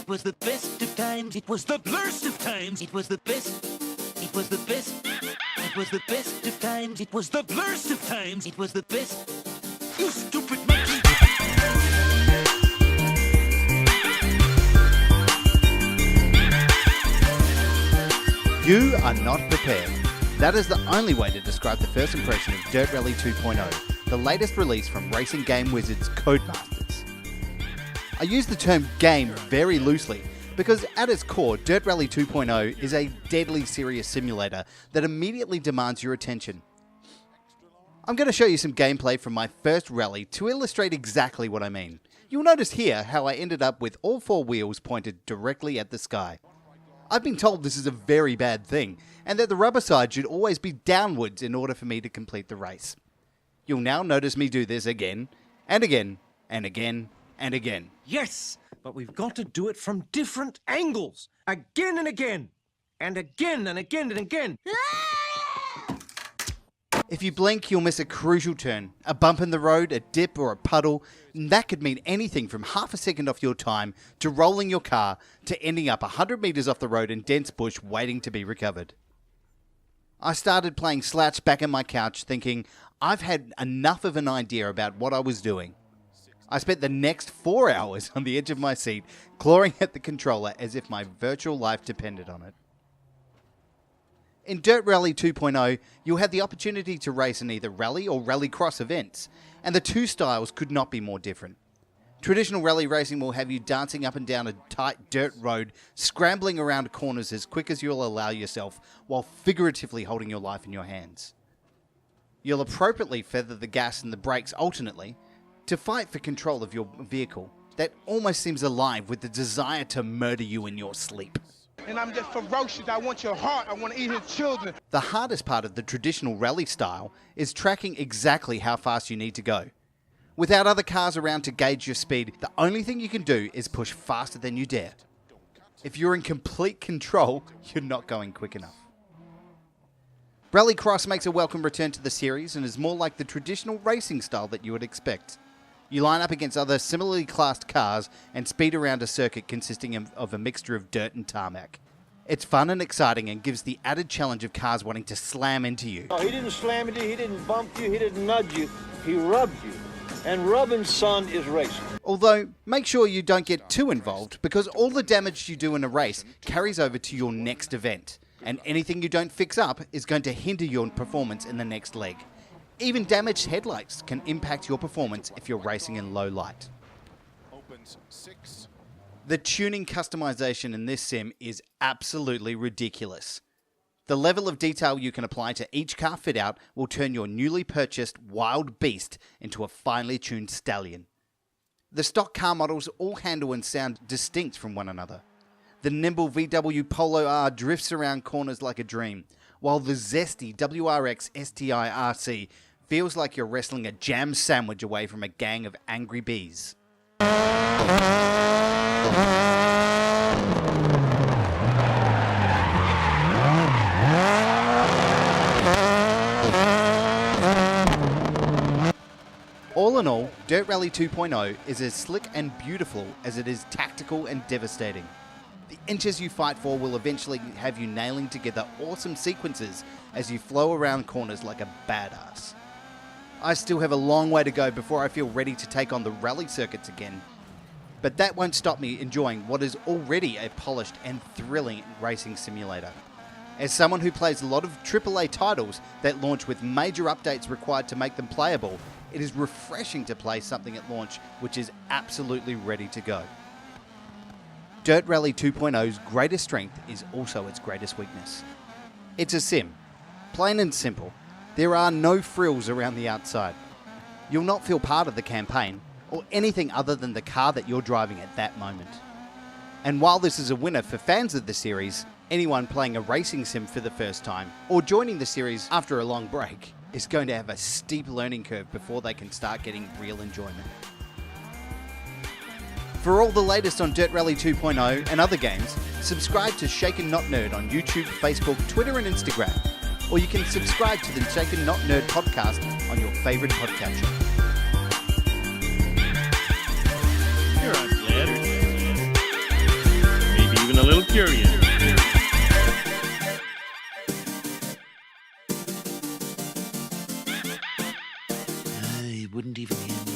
It was the best of times. It was the blurst of times. It was the best. It was the best. It was the best of times. It was the blurst of times. It was the best. You stupid monkey. You are not prepared. That is the only way to describe the first impression of Dirt Rally 2.0, the latest release from racing game wizards Codemasters. I use the term game very loosely because at its core, Dirt Rally 2.0 is a deadly serious simulator that immediately demands your attention. I'm going to show you some gameplay from my first rally to illustrate exactly what I mean. You'll notice here how I ended up with all four wheels pointed directly at the sky. I've been told this is a very bad thing, and that the rubber side should always be downwards in order for me to complete the race. You'll now notice me do this again, and again, and again, and again. Yes, but we've got to do it from different angles. Again and again. And again and again and again. If you blink, you'll miss a crucial turn, a bump in the road, a dip or a puddle, and that could mean anything from half a second off your time to rolling your car to ending up 100 metres off the road in dense bush waiting to be recovered. I started playing slouch back in my couch thinking I've had enough of an idea about what I was doing. I spent the next 4 hours on the edge of my seat clawing at the controller as if my virtual life depended on it. In Dirt Rally 2.0, you'll have the opportunity to race in either rally or rallycross events, and the two styles could not be more different. Traditional rally racing will have you dancing up and down a tight dirt road, scrambling around corners as quick as you'll allow yourself, while figuratively holding your life in your hands. You'll appropriately feather the gas and the brakes alternately to fight for control of your vehicle that almost seems alive with the desire to murder you in your sleep. And I'm just ferocious. I want your heart. I want to eat his children. The hardest part of the traditional rally style is tracking exactly how fast you need to go. Without other cars around to gauge your speed, the only thing you can do is push faster than you dare. If you're in complete control, you're not going quick enough. Rallycross makes a welcome return to the series and is more like the traditional racing style that you would expect. You line up against other similarly classed cars and speed around a circuit consisting of a mixture of dirt and tarmac. It's fun and exciting and gives the added challenge of cars wanting to slam into you. No, he didn't slam into you, he didn't bump you, he didn't nudge you, he rubbed you. And rubbing, son, is racing. Although, make sure you don't get too involved because all the damage you do in a race carries over to your next event. And anything you don't fix up is going to hinder your performance in the next leg. Even damaged headlights can impact your performance if you're racing in low light. Opens 6. The tuning customization in this sim is absolutely ridiculous. The level of detail you can apply to each car fit out will turn your newly purchased wild beast into a finely tuned stallion. The stock car models all handle and sound distinct from one another. The nimble VW Polo R drifts around corners like a dream, while the zesty WRX STI RC feels like you're wrestling a jam sandwich away from a gang of angry bees. All in all, Dirt Rally 2.0 is as slick and beautiful as it is tactical and devastating. The inches you fight for will eventually have you nailing together awesome sequences as you flow around corners like a badass. I still have a long way to go before I feel ready to take on the rally circuits again, but that won't stop me enjoying what is already a polished and thrilling racing simulator. As someone who plays a lot of AAA titles that launch with major updates required to make them playable, it is refreshing to play something at launch which is absolutely ready to go. Dirt Rally 2.0's greatest strength is also its greatest weakness. It's a sim. Plain and simple. There are no frills around the outside. You'll not feel part of the campaign or anything other than the car that you're driving at that moment. And while this is a winner for fans of the series, anyone playing a racing sim for the first time or joining the series after a long break is going to have a steep learning curve before they can start getting real enjoyment. For all the latest on Dirt Rally 2.0 and other games, subscribe to Shaken Not Nerd on YouTube, Facebook, Twitter and Instagram. Or you can subscribe to the Shaken Not Nerd podcast on your favourite podcatcher. You're on Saturday. Furious. He wouldn't even hear me.